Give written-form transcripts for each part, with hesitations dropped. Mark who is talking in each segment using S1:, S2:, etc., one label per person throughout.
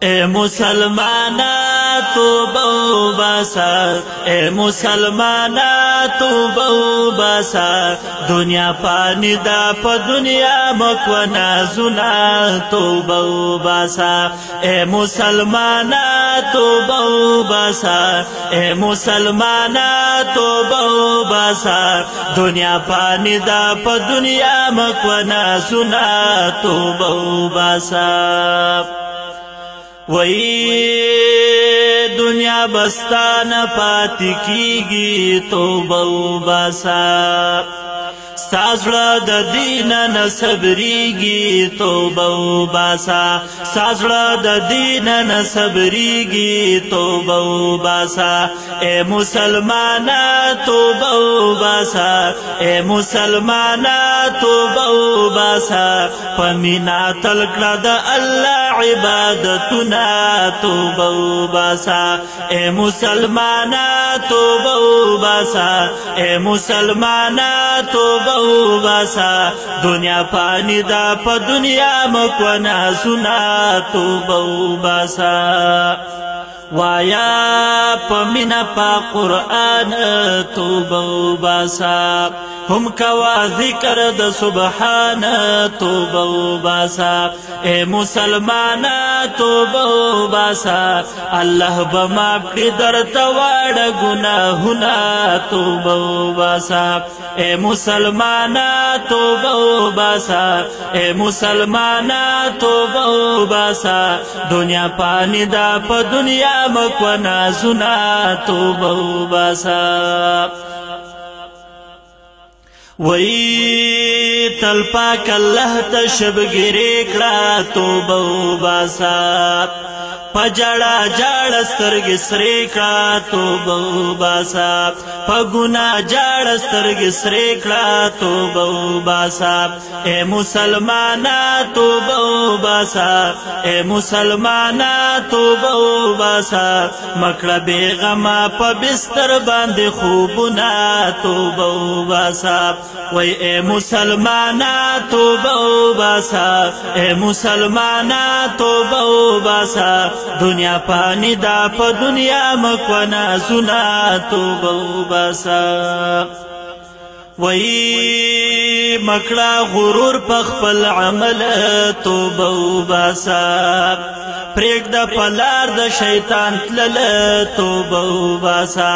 S1: اے مسلمانا توبہ باسا، اے مسلمانا توبہ باسا، دنیا پانی دا پا دنیا مکونا زنا توبہ باسا، اے مسلمانا توبہ باسا، اے مسلمانا توبہ باسا، دنیا پانی دا پا دنیا مکونا زنا توبہ باسا۔ وہی دنیا بستان پاتی کیگی توبہ باسا، سازڑا دا دین نصبریگی توبہ باسا، سازڑا دا دین نصبریگی توبہ باسا، اے مسلمانا توبہ باسا، اے مسلمانا توبہ باسا، پمینا تلکڑا دا اللہ عبادتنا توبہ باسا، اے مسلمانا توبہ باسا، اے مسلمانا توبہ باسا، دنیا پانی دا پا دنیا مکونا سنا توبہ باسا۔ وایا پمینا پا قرآن توبہ باسا، ہم کوا ذکر دا سبحان توبہ باسا، اے مسلمانا توبہ باسا، اللہ بماف کی در توار گناہنا توبہ باسا، اے مسلمانا توبہ باسا، اے مسلمانا توبہ باسا، دنیا پانی دا پا دنیا مکونا سنا توبہ باسا۔ وہی تل پاک اللہ تشب گرے کڑا توبہ باسا، پجڑا جاڑ سترگ سرے کڑا توبہ باسا، پگنا جاڑ سترگ سرے کڑا توبہ باسا، اے مسلمانا توبہ باسا، اے مسلمانا توبہ باسا، مکڑا بے غما پا بستر باندے خوبنا توبہ باسا، وی اے مسلمانا توبہ باسا، اے مسلمانا توبہ باسا، دنیا پانی دا پا دنیا مکونا سنا توبہ باسا۔ وہی مکڑا غرور پخپل عمل توبہ باسا، پریک دا پلار دا شیطان تلل توبہ باسا،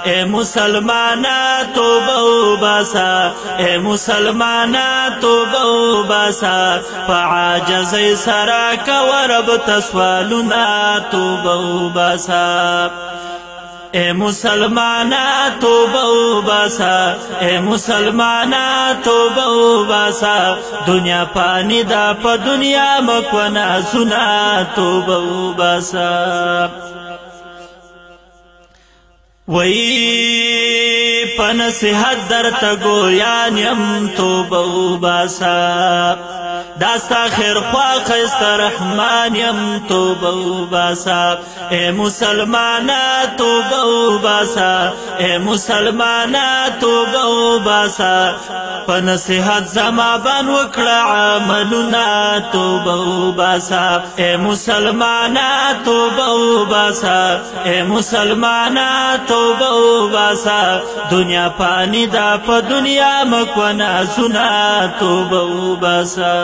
S1: اے مسلمانا توبہ باسا، اے مسلمانا توبہ باسا، فعاجز سراک ورب تسوالنا توبہ باسا، اے مسلمانا توبہ باسا، اے مسلمانا توبہ باسا، دنیا پانی دا پا دنیا مکونا سنا توبہ باسا۔ وہی پنصیحت در تگویان یم توبہ باسا، داستا خیر خواہ خیست رحمان یم توبہ باسا، اے مسلمانا توبہ باسا، اے مسلمانا توبہ باسا، پنصیحت زما بان وکڑا عملنا توبہ باسا، اے مسلمانا توبہ باسا، اے مسلمانا توبہ باسا، دنیا پانی دا پا دنیا مکونا سنا توبہ باسا۔